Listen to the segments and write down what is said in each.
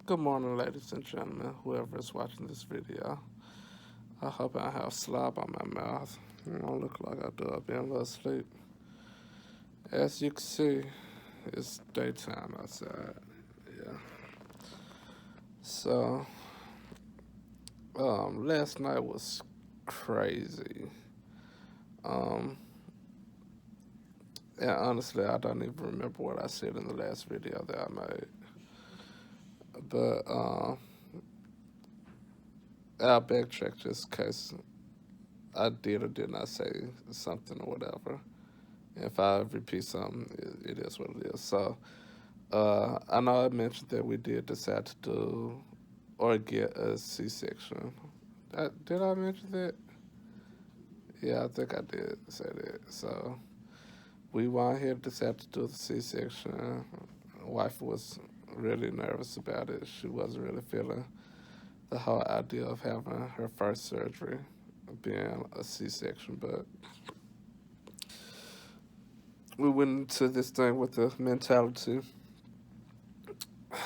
Good morning, ladies and gentlemen, whoever is watching this video. I hope I have slop on my mouth. I don't look like I do. I've been a little asleep. As you can see, it's daytime outside. Yeah. So, last night was crazy. Um, and honestly, I don't even remember what I said in the last video that I made. But, I'll backtrack just in case I did or did not say something or whatever. If I repeat something, it is what it is. So, I know I mentioned that we did decide to do or get a C-section. Did I mention that? Yeah, I think I did say that. So, we went ahead and decided to do the C-section. Wife was really nervous about it. She wasn't really feeling the whole idea of having her first surgery being a C-section, but we went into this thing with the mentality,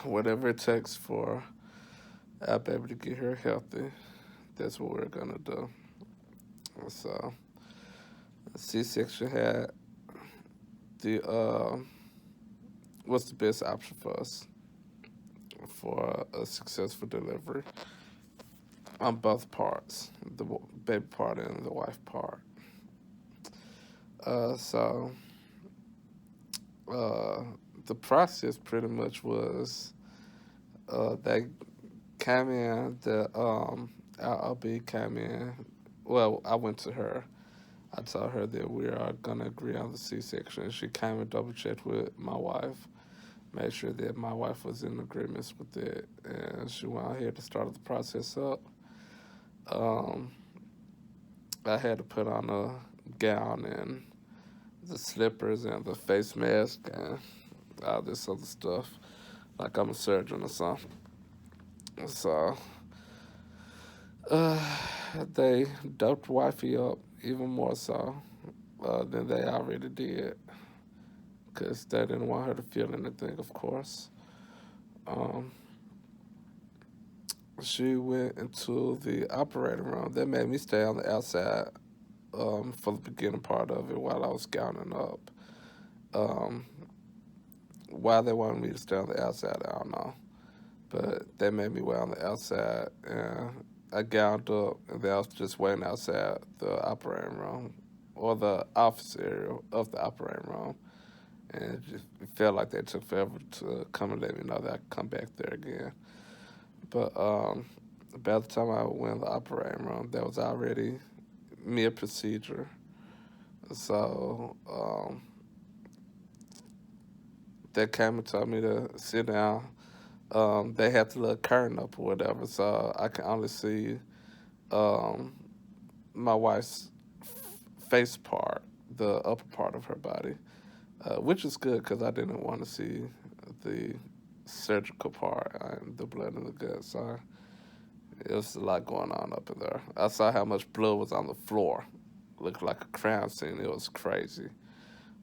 whatever it takes for our baby to get her healthy, that's what we're gonna do. So, C-section had the was the best option for us for a successful delivery on both parts, the baby part and the wife part. So, uh, the process pretty much was they came in, our OB came in. Well, I went to her. I told her that we are gonna agree on the C-section. She came and double checked with my wife, made sure that my wife was in agreement with it, and she went ahead to start the process up. Um, I had to put on a gown and the slippers and the face mask and all this other stuff, like I'm a surgeon or something. So, uh, they doped wifey up even more so than they already did, because they didn't want her to feel anything, of course. Um, she went into the operating room. They made me stay on the outside for the beginning part of it while I was gowning up. Um, why they wanted me to stay on the outside, I don't know. But they made me wait on the outside, and I gowned up, and then I was just waiting outside the operating room or the office area of the operating room. And it felt like they took forever to come and let me know that I could come back there again. But by the time I went in the operating room, that was already mid procedure. So they came and told me to sit down. They had the little curtain up or whatever, so I can only see um, my wife's face part, the upper part of her body, which is good because I didn't want to see the surgical part and the blood in the gut. So it was a lot going on up in there. I saw how much blood was on the floor. Looked like a crime scene. It was crazy.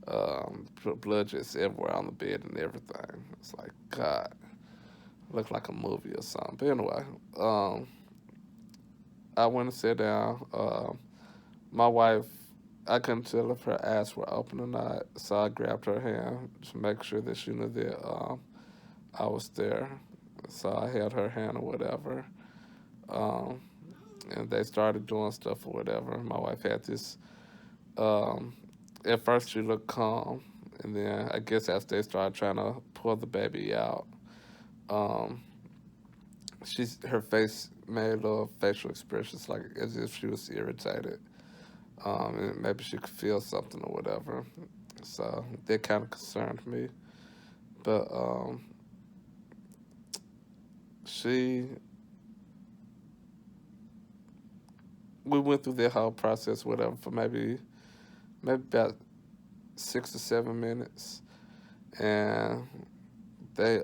Blood just everywhere on the bed and everything. It's like, God, looked like a movie or something. But anyway, um, I went and sat down. My wife, I couldn't tell if her eyes were open or not, so I grabbed her hand to make sure that she knew that I was there. So I held her hand or whatever. Um, and they started doing stuff or whatever. My wife had this. Um, at first, she looked calm, and then I guess as they started trying to pull the baby out, um, her face made little facial expressions like as if she was irritated. And maybe she could feel something or whatever. So that kind of concerned me. But she, we went through that whole process, whatever, for maybe about 6 to 7 minutes, and they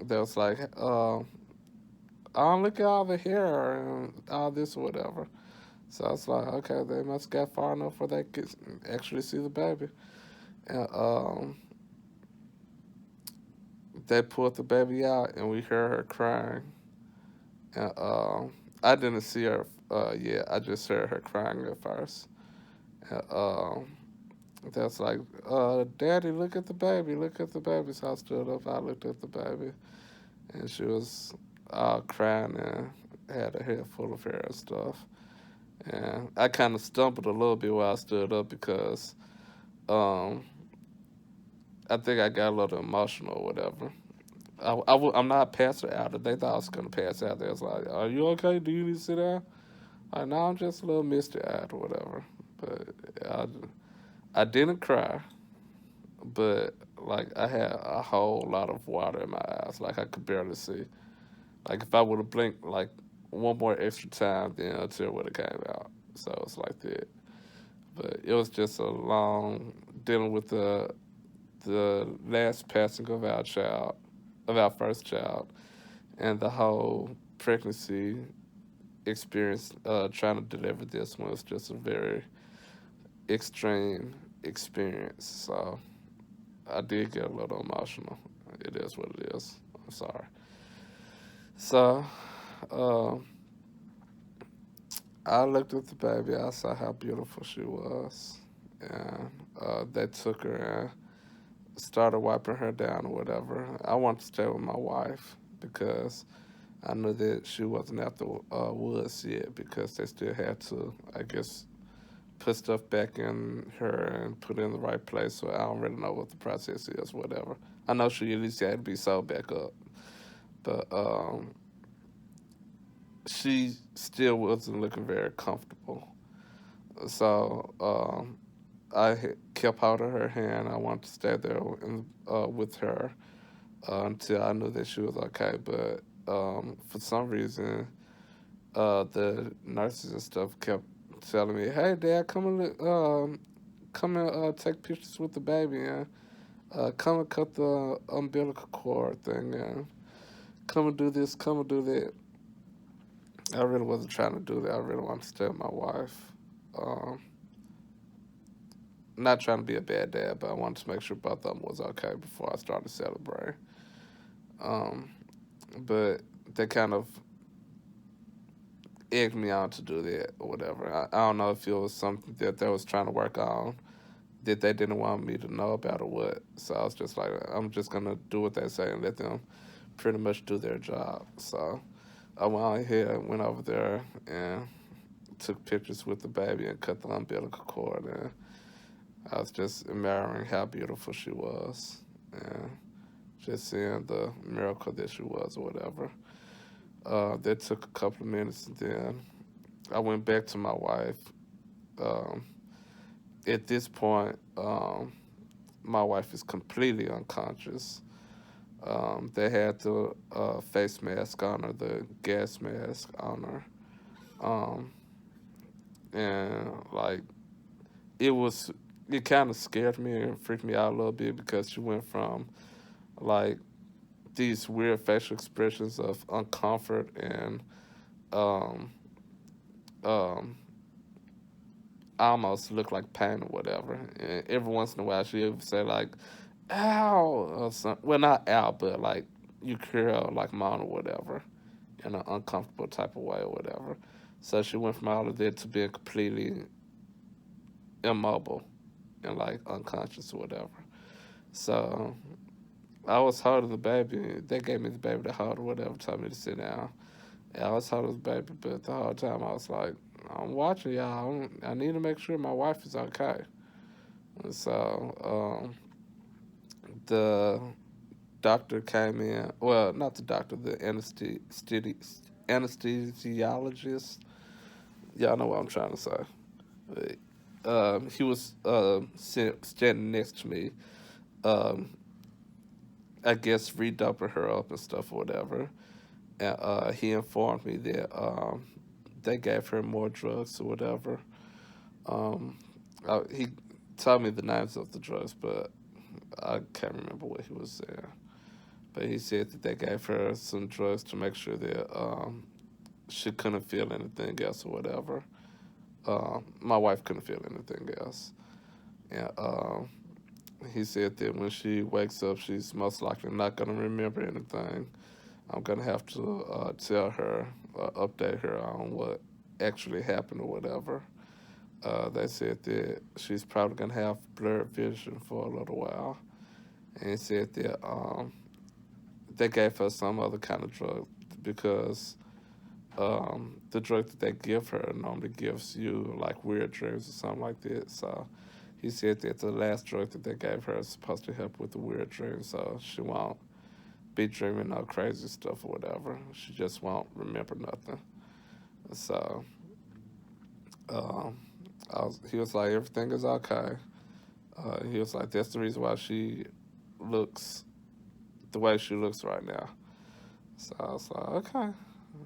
they was like, oh, look at all the hair and all this or whatever. So I was like, okay, they must get far enough where they could actually see the baby. And they pulled the baby out, and we heard her crying. And I didn't see her yet. I just heard her crying at first. And that's like, Daddy, look at the baby, look at the baby. So I stood up, I looked at the baby, and she was crying and had her hair full of hair and stuff. And I kind of stumbled a little bit while I stood up because um, I think I got a little emotional or whatever. I'm not passing out. They thought I was going to pass out. They was like, "Are you okay? Do you need to sit down?" Like, no, I'm just a little misty eyed or whatever. But I didn't cry, but like I had a whole lot of water in my eyes. Like I could barely see. Like if I would have blinked like one more extra time, then a tear would have came out. So it's like that. But it was just a long dealing with the last passing of our first child, and the whole pregnancy experience. Trying to deliver this one was just a very extreme experience. So I did get a little emotional. It is what it is. I'm sorry. So uh, I looked at the baby. I saw how beautiful she was, and they took her and started wiping her down or whatever. I wanted to stay with my wife because I knew that she wasn't at the woods yet because they still had to, I guess, put stuff back in her and put it in the right place. So I don't really know what the process is, whatever. I know she at least had to be sewed back up, but she still wasn't looking very comfortable. So I kept hold of her hand. I wanted to stay there with her until I knew that she was okay. But for some reason, the nurses and stuff kept telling me, "Hey, Dad, come and take pictures with the baby, and come and cut the umbilical cord thing, and come and do this, come and do that." I really wasn't trying to do that. I really wanted to stay with my wife. Um, not trying to be a bad dad, but I wanted to make sure both of them was okay before I started celebrating. Um, but they kind of egged me on to do that or whatever. I don't know if it was something that they was trying to work on that they didn't want me to know about or what. So I was just like, I'm just gonna do what they say and let them pretty much do their job. So I went on ahead, went over there and took pictures with the baby and cut the umbilical cord, and I was just admiring how beautiful she was and just seeing the miracle that she was or whatever. That took a couple of minutes, and then I went back to my wife. Um, at this point, my wife is completely unconscious. They had the face mask on her, the gas mask on her, um, and like it was, it kind of scared me and freaked me out a little bit because she went from like these weird facial expressions of uncomfort and um, um, almost look like pain or whatever. And every once in a while, she would say like, "Ow," or something. Well, not ow, but like you hear her like moan or whatever in an uncomfortable type of way or whatever. So she went from all of that to being completely immobile and like unconscious or whatever. So I was holding the baby. They gave me the baby to hold or whatever, told me to sit down. And I was holding the baby, but the whole time I was like, I'm watching y'all. I need to make sure my wife is okay. And so the doctor came in. Well, not the doctor, the anesthesiologist. Y'all know what I'm trying to say. He was standing next to me. Um, I guess redoping her up and stuff or whatever. And he informed me that they gave her more drugs or whatever. Um, he told me the names of the drugs, but I can't remember what he was saying. But he said that they gave her some drugs to make sure that she couldn't feel anything else or whatever. My wife couldn't feel anything else. And he said that when she wakes up, she's most likely not going to remember anything. I'm going to have to tell her, update her on what actually happened or whatever. They said that she's probably going to have blurred vision for a little while. And he said that they gave her some other kind of drug because the drug that they give her normally gives you like weird dreams or something like that. So he said that the last drug that they gave her is supposed to help with the weird dreams, so she won't be dreaming no crazy stuff or whatever. She just won't remember nothing. So um, he was like, everything is okay. He was like, that's the reason why she looks the way she looks right now. So I was like, okay.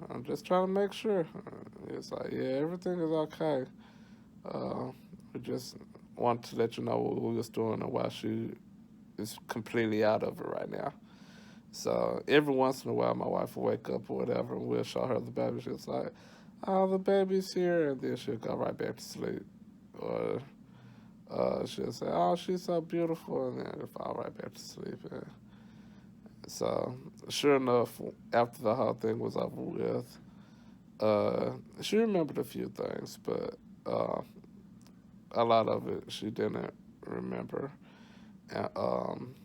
I'm just trying to make sure. It's like, yeah, everything is okay. Uh, we just wanted to let you know what we was doing and why she is completely out of it right now. So every once in a while, my wife will wake up or whatever, and we'll show her the baby. She's like, "Oh, the baby's here," and then she'll go right back to sleep. Or she'll say, "Oh, she's so beautiful," and then fall right back to sleep. And so, sure enough, after the whole thing was over with, she remembered a few things, but uh, a lot of it she didn't remember. And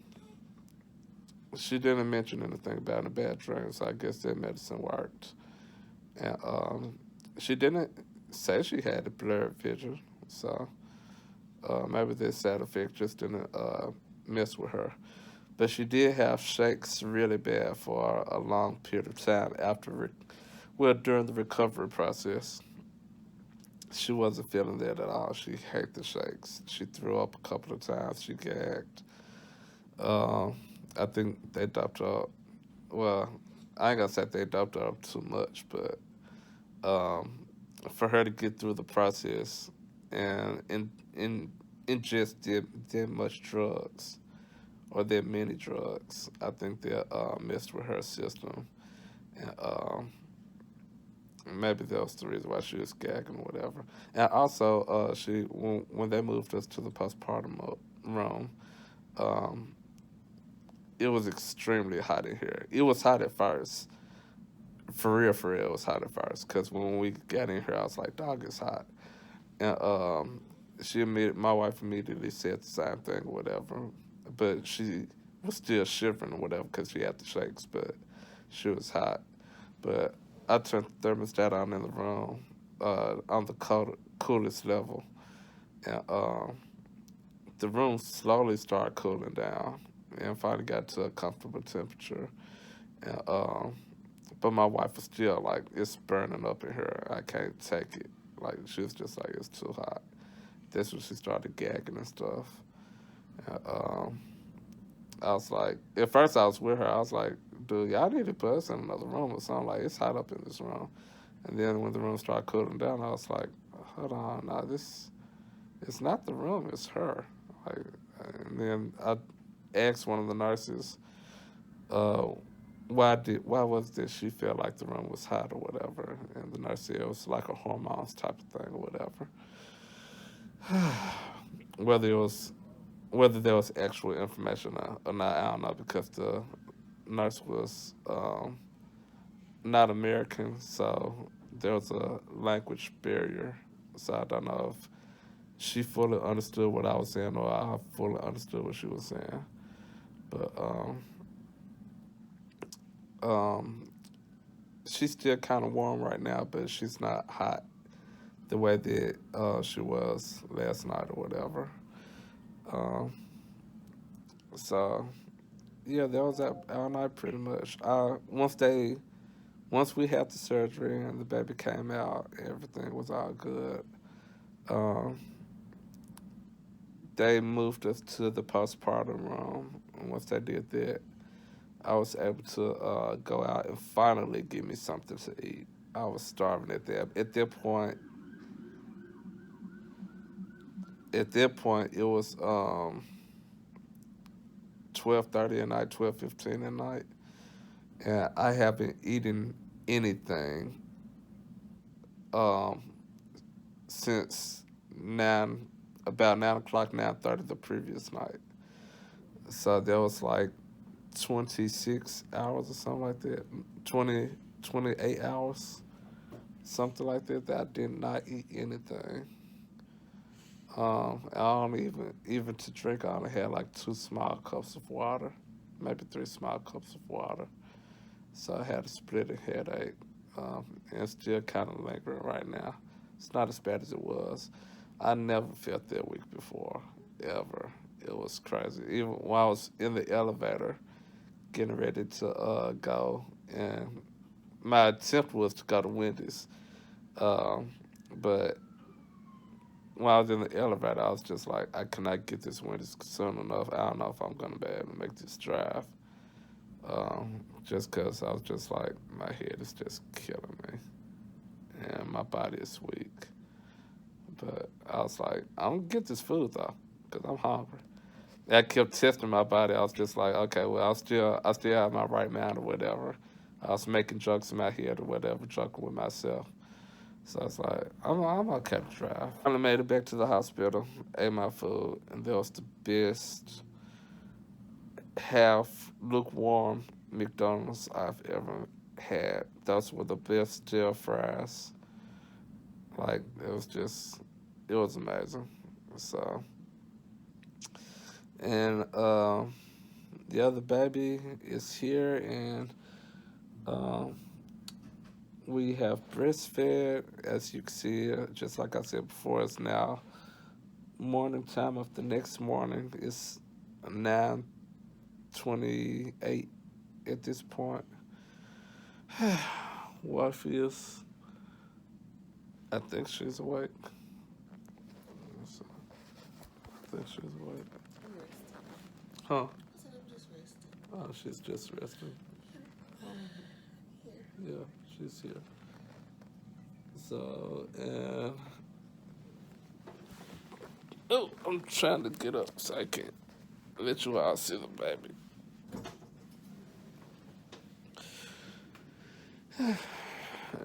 she didn't mention anything about a bad dream, so I guess that medicine worked. And she didn't say she had a blurred vision, so maybe this side effect just didn't mess with her. But she did have shakes really bad for a long period of time well, during the recovery process. She wasn't feeling that at all. She hated the shakes. She threw up a couple of times. She gagged. Um, I think they doped her up. Well, I ain't gonna say they doped her up too much, but um, for her to get through the process and ingest that much drugs or that many drugs, I think that messed with her system, and maybe that was the reason why she was gagging or whatever. And also, she when they moved us to the postpartum room, um, it was extremely hot in here. It was hot at first. For real, it was hot at first. Cause when we got in here, I was like, "Dog, it's hot." And my wife immediately said the same thing or whatever, but she was still shivering or whatever because she had the shakes, but she was hot. But I turned the thermostat on in the room on the coolest level, and the room slowly started cooling down and finally got to a comfortable temperature. And but my wife was still like, it's burning up in here. I can't take it. Like she was just like, it's too hot. That's when she started gagging and stuff. And, I was like, at first I was with her. I was like, dude, y'all need to put us in another room or something. Like it's hot up in this room. And then when the room started cooling down, I was like, hold on, nah, this it's not the room, it's her. Like, and then I asked one of the nurses, uh, why was it she felt like the room was hot or whatever? And the nurse said it was like a hormones type of thing or whatever. whether it was whether there was actual information or not, I don't know because the nurse was not American, so there was a language barrier. So I don't know if she fully understood what I was saying or I fully understood what she was saying. But um, she's still kind of warm right now, but she's not hot the way that she was last night or whatever. Um, so yeah, that was that all night pretty much. Once we had the surgery and the baby came out, everything was all good. Um, they moved us to the postpartum room, and once they did that, I was able to go out and finally get me something to eat. I was starving at that. At that point, it was 12:30 at night, 12:15 at night, and I haven't eaten anything um, since 9, about 9 o'clock, 9:30 the previous night. So there was like 26 hours or something like that, 20, 28 hours, something like that, that I did not eat anything. I only even to drink, I only had like 2 small cups of water, maybe 3 small cups of water. So I had a splitting headache, and it's still kind of lingering right now. It's not as bad as it was. I never felt that weak before, ever. It was crazy. Even while I was in the elevator, getting ready to go, and my attempt was to go to Wendy's, um, but when I was in the elevator, I was just like, I cannot get this Wendy's soon enough. I don't know if I'm gonna be able to make this drive. Just because I was just like, my head is just killing me, and my body is weak. But I was like, I'm gonna get this food though, because I'm hungry. I kept testing my body. I was just like, okay, well, I still have my right mind or whatever. I was making jokes in my head or whatever, joking with myself. So I was like, I'm okay to drive. I finally made it back to the hospital, ate my food, and that was the best half lukewarm McDonald's I've ever had. Those were the best stir fries. Like it was amazing. So, and the other baby is here, and um, we have breastfed. As you can see, just like I said before, it's now morning time of the next morning. It's 9:28 at this point. Wife is, I think she's awake. So, I think she's awake. I'm resting. Huh? I said I'm just resting. Oh, she's just resting. Here. Yeah, she's here. So, and oh, I'm trying to get up so I can let you all see the baby.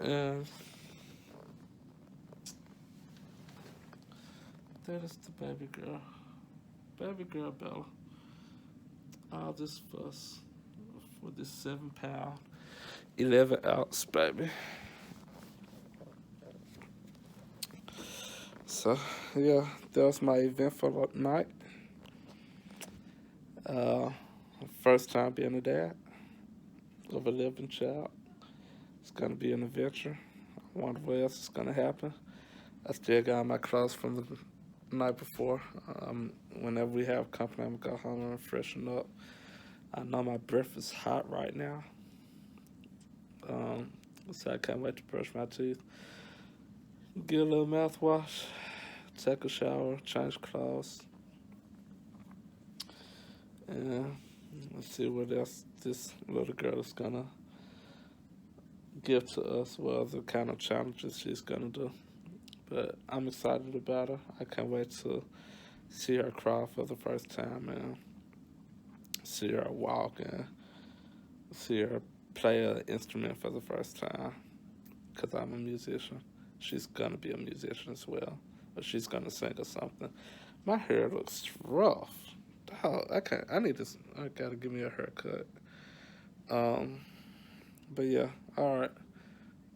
And that is the baby girl. Baby girl Bella. All this fuss for this 7 pound, 11 ounce baby. So, yeah, that was my eventful night. Uh, First time being a dad of a living child. It's gonna be an adventure. I wonder what else is gonna happen. I still got my clothes from the night before. Whenever we have company, I'm gonna go home and freshen up. I know my breath is hot right now, um, so I can't wait to brush my teeth, get a little mouthwash, take a shower, change clothes, and let's see what else this little girl is gonna give to us. What other kind of challenges she's gonna do. But I'm excited about her. I can't wait to see her cry for the first time and see her walk and see her play an instrument for the first time. Because I'm a musician. She's gonna be a musician as well. Or she's gonna sing or something. My hair looks rough. Dog, I can't. I need this. I gotta give me a haircut. Um, but yeah, all right.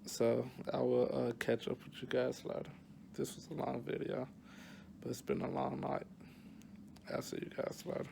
So I will catch up with you guys later. This was a long video, but it's been a long night. I'll see you guys later.